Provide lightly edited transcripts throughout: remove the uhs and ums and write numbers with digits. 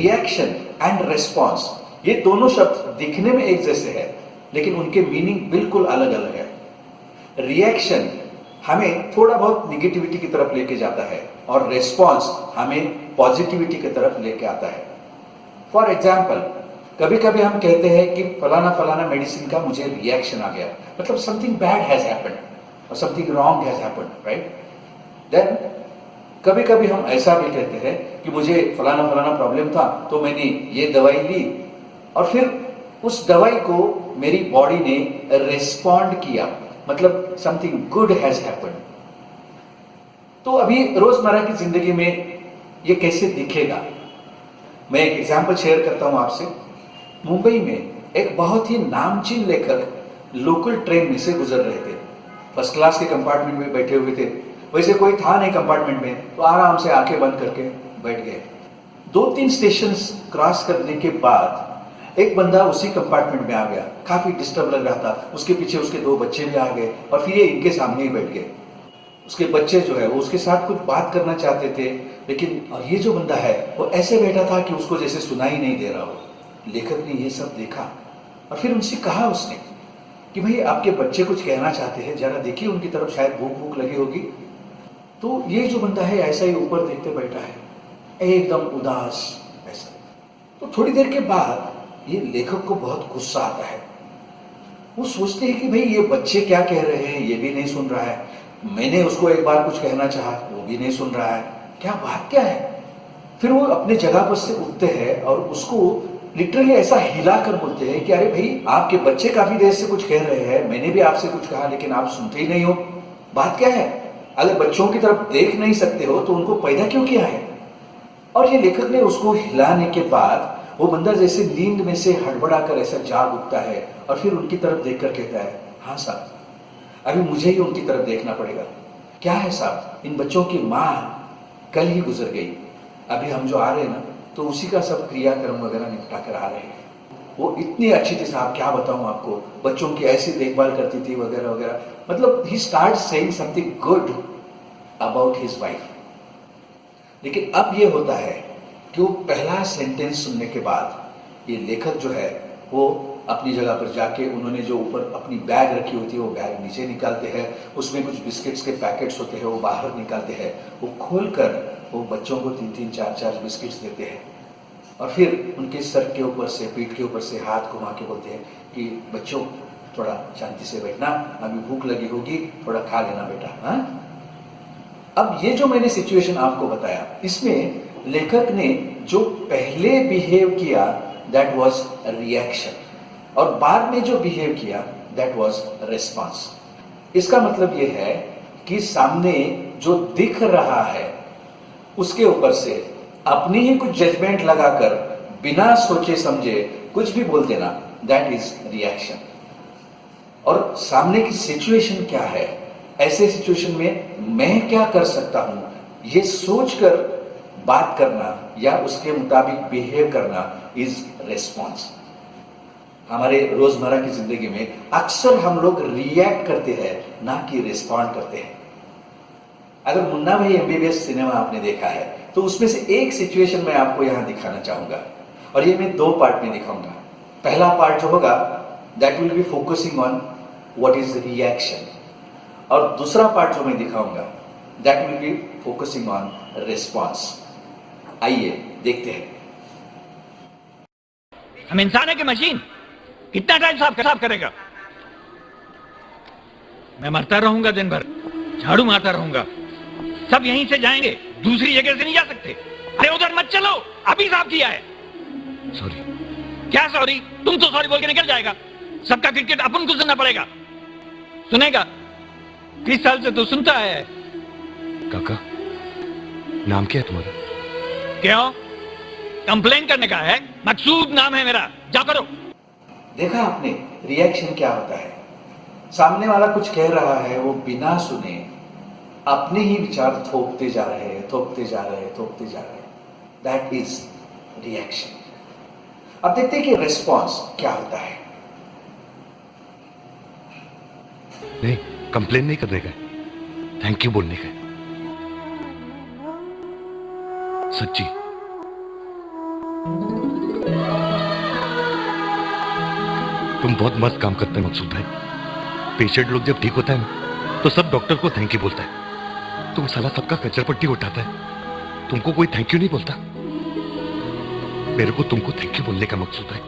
Reaction and response, ये दोनों शब्द दिखने में एक जैसे हैं, लेकिन उनके मीनिंग बिल्कुल अलग अलग है। रिएक्शन हमें थोड़ा बहुत निगेटिविटी की तरफ लेके जाता है और रेस्पॉन्स हमें पॉजिटिविटी की तरफ लेके आता है। फॉर एग्जाम्पल, कभी कभी हम कहते हैं कि फलाना फलाना मेडिसिन का मुझे रिएक्शन आ गया, मतलब समथिंग बैड हैज हैपेंड और something wrong has happened, right? Then कभी कभी हम ऐसा भी कहते हैं कि मुझे फलाना फलाना प्रॉब्लम था तो मैंने ये दवाई ली और फिर उस दवाई को मेरी बॉडी ने रिस्पॉन्ड किया, मतलब समथिंग गुड हैज हैपेंड। तो अभी रोजमर्रा की जिंदगी में ये कैसे दिखेगा, मैं एक एग्जाम्पल शेयर करता हूं आपसे। मुंबई में एक बहुत ही नामचीन लेखक लोकल ट्रेन में से गुजर रहे थे। फर्स्ट क्लास के कंपार्टमेंट में बैठे हुए थे, वैसे कोई था नहीं कंपार्टमेंट में, तो आराम से आंखें बंद करके बैठ गए। 2-3 स्टेशन क्रॉस करने के बाद एक बंदा उसी कंपार्टमेंट में आ गया, काफी डिस्टर्ब लग रहा था। उसके पीछे उसके 2 बच्चे भी आ गए और फिर ये इनके सामने ही बैठ गए। उसके बच्चे जो है वो उसके साथ कुछ बात करना चाहते थे, लेकिन और ये जो बंदा है वो ऐसे बैठा था कि उसको जैसे सुनाई नहीं दे रहा हो। लेखक ने ये सब देखा और फिर उनसे कहा उसने कि भाई आपके बच्चे कुछ कहना चाहते हैं, जरा देखिए उनकी तरफ, शायद भूख भूख लगी होगी। तो ये जो बंदा है ऐसा ही ऊपर देखते बैठा है, एकदम उदास ऐसा। तो थोड़ी देर के बाद ये लेखक को बहुत गुस्सा आता है। वो सोचते हैं कि भाई ये बच्चे क्या कह रहे हैं, ये भी नहीं सुन रहा है, मैंने उसको एक बार कुछ कहना चाहा, वो भी नहीं सुन रहा है, क्या बात क्या है। फिर वो अपने जगह पर से उठते हैं और उसको लिटरली ऐसा हिला कर बोलते हैं कि अरे भाई आपके बच्चे काफी देर से कुछ कह रहे हैं, मैंने भी आपसे कुछ कहा लेकिन आप सुनते ही नहीं हो, बात क्या है? अगर बच्चों की तरफ देख नहीं सकते हो तो उनको पैदा क्यों किया है? और ये लेखक ने उसको हिलाने के बाद वो बंदा जैसे नींद में से हड़बड़ा कर ऐसा जाग उठता है और फिर उनकी तरफ देखकर कहता है, हाँ साहब, अभी मुझे ही उनकी तरफ देखना पड़ेगा। क्या है साहब, इन बच्चों की माँ कल ही गुजर गई, अभी हम जो आ रहे हैं ना तो उसी का सब क्रियाक्रम वगैरह निपटा कर आ रहे हैं। वो इतनी अच्छी थी साहब, क्या बताऊं आपको, बच्चों की ऐसी देखभाल करती थी वगैरह वगैरह। मतलब ही start saying something good about his wife. लेकिन अब ये होता है कि वो पहला सेंटेंस सुनने के बाद ये लेखक जो है वो अपनी जगह पर जाके, उन्होंने जो ऊपर अपनी बैग रखी होती है वो बैग नीचे निकालते हैं, उसमें कुछ बिस्किट्स के पैकेट्स होते हैं वो बाहर निकालते हैं, वो खोलकर वो बच्चों को 3-3, 4-4 बिस्किट्स देते हैं और फिर उनके सर के ऊपर से, पीठ के ऊपर से हाथ घुमा के बोलते हैं कि बच्चों थोड़ा शांति से बैठना, अभी भूख लगी होगी, थोड़ा खा लेना बेटा। हाँ, अब ये जो मैंने सिचुएशन आपको बताया, इसमें लेखक ने जो पहले बिहेव किया दैट वाज रिएक्शन और बाद में जो बिहेव किया दैट वाज रिस्पांस। इसका मतलब ये है कि सामने जो दिख रहा है उसके ऊपर से अपनी ही कुछ जजमेंट लगाकर बिना सोचे समझे कुछ भी बोल देना, दैट इज रिएक्शन। और सामने की सिचुएशन क्या है, ऐसे सिचुएशन में मैं क्या कर सकता हूं, ये सोचकर बात करना या उसके मुताबिक बिहेव करना इज रिस्पॉन्स। हमारे रोजमर्रा की जिंदगी में अक्सर हम लोग रिएक्ट करते हैं, ना कि रिस्पॉन्ड करते हैं। अगर मुन्ना भाई एमबीबीएस सिनेमा आपने देखा है तो उसमें से एक सिचुएशन मैं आपको यहां दिखाना चाहूंगा और ये मैं 2 पार्ट में दिखाऊंगा। पहला पार्ट जो होगा that will be focusing on what is reaction और दूसरा पार्ट जो मैं दिखाऊंगा that will be focusing on response. आइए देखते हैं। हम इंसान है कि मशीन? कितना टाइम साफ करेगा? मैं मरता रहूंगा, दिन भर झाड़ू मारता रहूंगा, सब यहीं से जाएंगे, दूसरी जगह से नहीं जा सकते। अरे उधर मत चलो, अभी साफ किया है। सॉरी। क्या सॉरी? तुम तो सॉरी बोल के निकल जाएगा, सबका क्रिकेट अपन को सुनना पड़ेगा। सुनेगा? 30 साल से तो सुनता है। काका, नाम क्या है तुम्हारा? क्यों? कंप्लेन करने का है? मकसूद नाम है मेरा, जा करो। देखा आपने रिएक्शन क्या होता है? सामने वाला कुछ कह रहा है, वो बिना सुने अपने ही विचार थोपते जा रहे हैं, थोपते जा रहे हैं, थोपते जा रहे हैं। That is reaction. अब देखते हैं कि रिस्पॉन्स क्या होता है। नहीं, कंप्लेन नहीं करने का, थैंक यू बोलने का। सच्ची तुम बहुत मस्त काम करते हैं मकसूद भाई। पेशेंट लोग जब ठीक होता है ना तो सब डॉक्टर को थैंक यू बोलता है। तुम साला सबका कचरा पट्टी उठाता है, तुमको कोई थैंक यू नहीं बोलता। मेरे को तुमको थैंक यू बोलने का मकसूद है।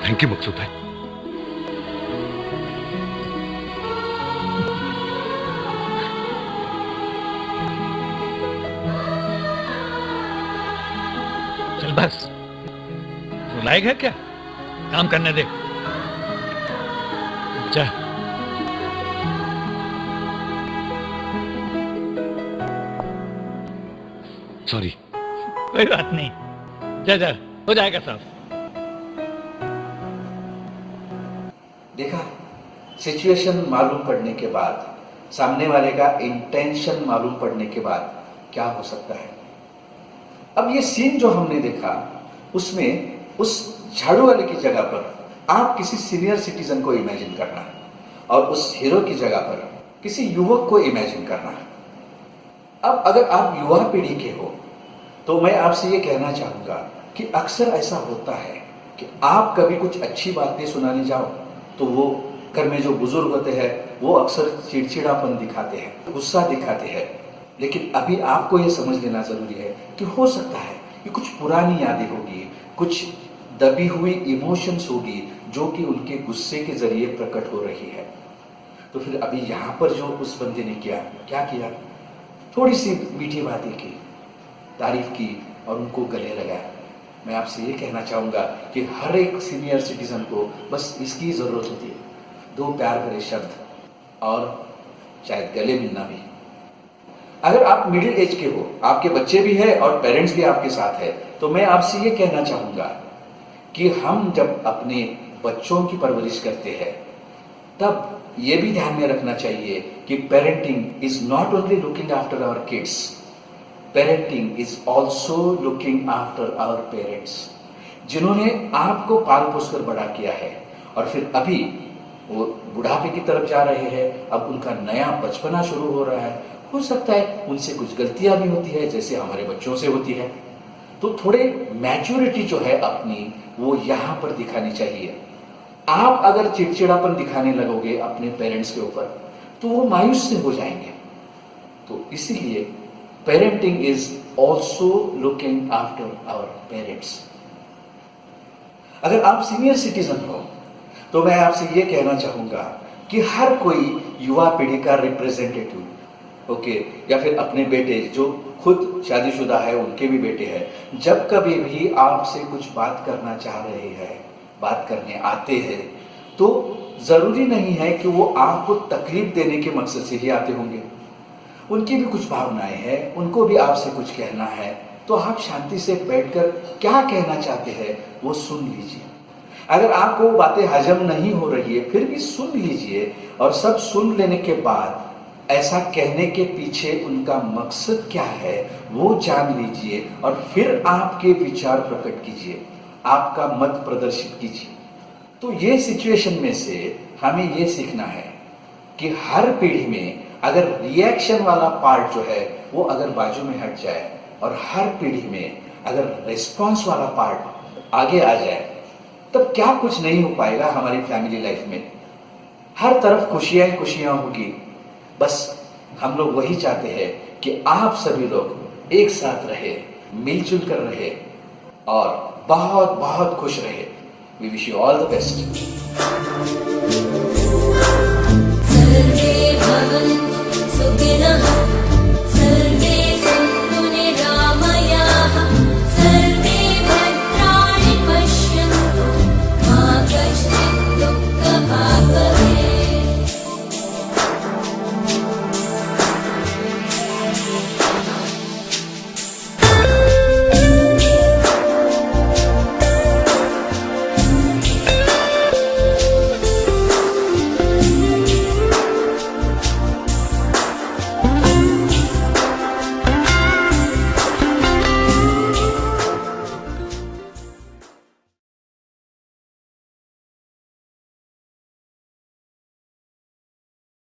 थैंक यू मकसूद भाई। चल बस, वो लायक है क्या? काम करने दे। जा। सॉरी। कोई बात नहीं, जा जा, हो जाएगा साहब। देखा, सिचुएशन मालूम पड़ने के बाद, सामने वाले का इंटेंशन मालूम पड़ने के बाद क्या हो सकता है। अब ये सीन जो हमने देखा, उसमें उस झाड़ू वाले की जगह पर आप किसी सीनियर सिटीजन को इमेजिन करना और उस हीरो की जगह पर किसी युवक को इमेजिन करना। अब अगर आप युवा पीढ़ी के हो तो मैं आपसे ये कहना चाहूंगा कि अक्सर ऐसा होता है कि आप कभी कुछ अच्छी बातें सुनाने जाओ तो वो घर में जो बुजुर्ग होते हैं वो अक्सर चिड़चिड़ापन दिखाते हैं, गुस्सा दिखाते हैं। लेकिन अभी आपको ये समझ लेना जरूरी है कि हो सकता है कि कुछ पुरानी यादें होगी, कुछ दबी हुई इमोशंस होगी जो कि उनके गुस्से के जरिए प्रकट हो रही है। तो फिर अभी यहाँ पर जो उस बंदे ने किया, क्या किया, थोड़ी सी मीठी बातें की, तारीफ की और उनको गले लगाया। मैं आपसे ये कहना चाहूँगा कि हर एक सीनियर सिटीजन को बस इसकी ज़रूरत होती है, दो प्यार भरे शब्द और शायद गले मिलना भी। अगर आप मिडिल एज के हो, आपके बच्चे भी है और पेरेंट्स भी आपके साथ है, तो मैं आपसे ये कहना चाहूँगा कि हम जब अपने बच्चों की परवरिश करते हैं तब ये भी ध्यान में रखना चाहिए कि parenting is not only looking after our kids, parenting is also looking after our parents, जिन्होंने आपको पाल पोस कर बड़ा किया है और फिर अभी वो बुढ़ापे की तरफ जा रहे हैं। अब उनका नया बचपना शुरू हो रहा है। हो सकता है उनसे कुछ गलतियां भी होती है जैसे हमारे बच्चों से होती है। तो थोड़े मैच्योरिटी जो है अपनी वो यहाँ पर दिखानी चाहिए। आप अगर चिड़चिड़ापन दिखाने लगोगे अपने पेरेंट्स के ऊपर तो वो मायूस से हो जाएंगे। तो इसीलिए parenting is also looking after our parents. अगर आप सीनियर सिटीजन हो तो मैं आपसे ये कहना चाहूंगा कि हर कोई युवा पीढ़ी का रिप्रेजेंटेटिव, ओके, या फिर अपने बेटे जो खुद शादीशुदा है उनके भी बेटे हैं, जब कभी भी आपसे कुछ बात करना चाह रहे हैं, बात करने आते हैं, तो जरूरी नहीं है कि वो आपको तकलीफ देने के मकसद से ही आते होंगे। उनकी भी कुछ भावनाएं हैं, उनको भी आपसे कुछ कहना है, तो आप शांति से बैठकर क्या कहना चाहते हैं वो सुन लीजिए। अगर आपको वो बातें हजम नहीं हो रही है फिर भी सुन लीजिए और सब सुन लेने के बाद ऐसा कहने के पीछे उनका मकसद क्या है वो जान लीजिए और फिर आपके विचार प्रकट कीजिए, आपका मत प्रदर्शित कीजिए। तो ये सिचुएशन में से हमें ये सीखना है कि हर पीढ़ी में अगर रिएक्शन वाला पार्ट जो है वो अगर बाजू में हट जाए और हर पीढ़ी में अगर रिस्पॉन्स वाला पार्ट आगे आ जाए तब क्या कुछ नहीं हो पाएगा हमारी फैमिली लाइफ में। हर तरफ खुशियां खुशियां होगी। बस हम लोग वही चाहते हैं कि आप सभी लोग एक साथ रहे, मिलजुल कर रहे और बहुत बहुत खुश रहे। We wish you all the best.